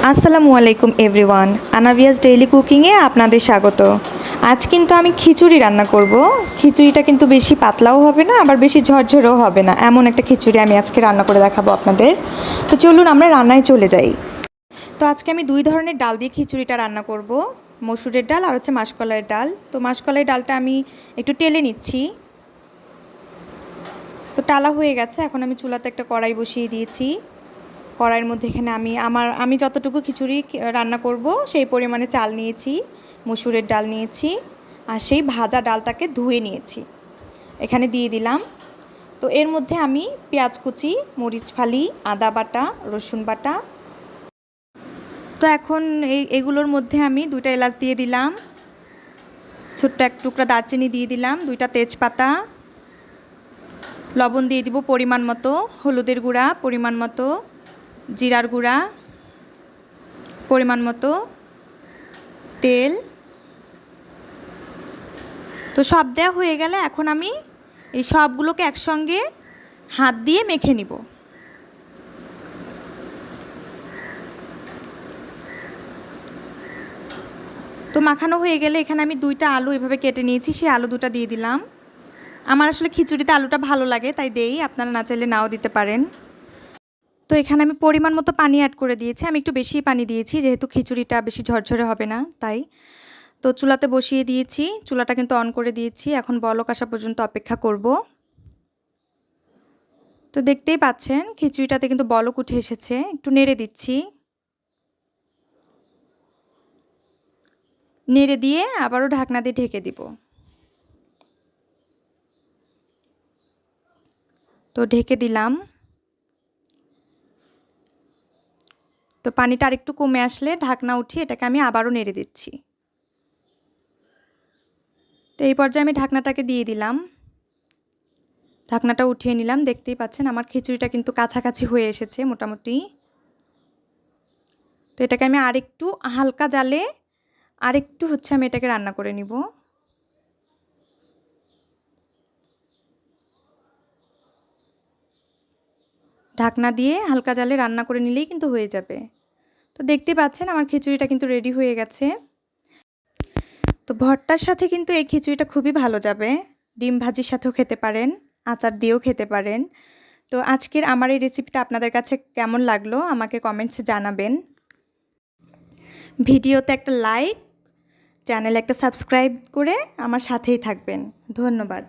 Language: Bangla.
আসসালামু আলাইকুম এভরিওয়ান, আনাভিয়াস ডেইলি কুকিংয়ে আপনাদের স্বাগত। আজ কিন্তু আমি খিচুড়ি রান্না করব। খিচুড়িটা কিন্তু বেশি পাতলাও হবে না, আবার বেশি ঝরঝরেও হবে না, এমন একটা খিচুড়ি আমি আজকে রান্না করে দেখাবো আপনাদের। তো চলুন আমরা রান্নায় চলে যাই। তো আজকে আমি দুই ধরনের ডাল দিয়ে খিচুড়িটা রান্না করব, মসুরের ডাল আর হচ্ছে মাসকলাইয়ের ডাল। তো মাসকলাইয়ের ডালটা আমি একটু টেলে নিচ্ছি। তো টালা হয়ে গেছে, এখন আমি চুলাতে একটা কড়াই বসিয়ে দিয়েছি। কড়াইয়ের মধ্যে এখানে আমি যতটুকু খিচুড়ি রান্না করব সেই পরিমাণে চাল নিয়েছি, মসুরের ডাল নিয়েছি, আর সেই ভাজা ডালটাকে ধুয়ে নিয়েছি, এখানে দিয়ে দিলাম। তো এর মধ্যে আমি পেঁয়াজ কুচি, মরিচ ফালি, আদা বাটা, রসুন বাটা। তো এখন এগুলোর মধ্যে আমি 2টা এলাচ দিয়ে দিলাম, ছোট্ট এক টুকরা দারচিনি দিয়ে দিলাম, 2টা তেজপাতা, লবণ দিয়ে দিব পরিমাণ মতো, হলুদের গুঁড়া পরিমাণ মতো, জিরার গুঁড়া পরিমাণ মতো, তেল। তো সব দেওয়া হয়ে গেলে এখন আমি এই সবগুলোকে একসঙ্গে হাত দিয়ে মেখে নিব। তো মাখানো হয়ে গেলে এখানে আমি 2টা আলু এভাবে কেটে নিয়েছি, সেই আলু 2টা দিয়ে দিলাম। আমার আসলে খিচুড়িতে আলুটা ভালো লাগে তাই দেই, আপনারা না চাইলে নাও দিতে পারেন। তো এখানে আমি পরিমাণ মতো পানি অ্যাড করে দিয়েছি, আমি একটু বেশি পানি দিয়েছি যেহেতু খিচুড়িটা বেশি ঝরঝরে হবে না তাই। তো চুলাতে বসিয়ে দিয়েছি, চুলাটা কিন্তু অন করে দিয়েছি, এখন বলক আসা পর্যন্ত অপেক্ষা করব। তো দেখতেই পাচ্ছেন খিচুড়িটাতে কিন্তু বলক উঠে এসেছে, একটু নেড়ে দিচ্ছি। নেড়ে দিয়ে আবারও ঢাকনা দিয়ে ঢেকে দিব। তো ঢেকে দিলাম। তো পানিটা আরেকটু কমে আসলে ঢাকনা উঠিয়ে এটাকে আমি আবারও নেড়ে দিচ্ছি। তো এই পর্যায়ে আমি ঢাকনাটাকে দিয়ে দিলাম, ঢাকনাটা উঠিয়ে নিলাম। দেখতেই পাচ্ছেন আমার খিচুড়িটা কিন্তু কাছাকাছি হয়ে এসেছে মোটামুটি। তো এটাকে আমি আরেকটু হালকা জালে আরেকটু আমি এটাকে রান্না করে নিব। ঢাকনা দিয়ে হালকা জালে রান্না করে নিলেই কিন্তু হয়ে যাবে। তো দেখতে পাচ্ছেন আমার খিচুড়িটা কিন্তু রেডি হয়ে গেছে। তো ভর্তার সাথে কিন্তু এই খিচুড়িটা খুবই ভালো যাবে, ডিম ভাজির সাথেও খেতে পারেন, আচার দিয়েও খেতে পারেন। তো আজকের আমার এই রেসিপিটা আপনাদের কাছে কেমন লাগলো আমাকে কমেন্টসে জানাবেন। ভিডিওতে একটা লাইক, চ্যানেলে একটা সাবস্ক্রাইব করে আমার সাথেই থাকবেন। ধন্যবাদ।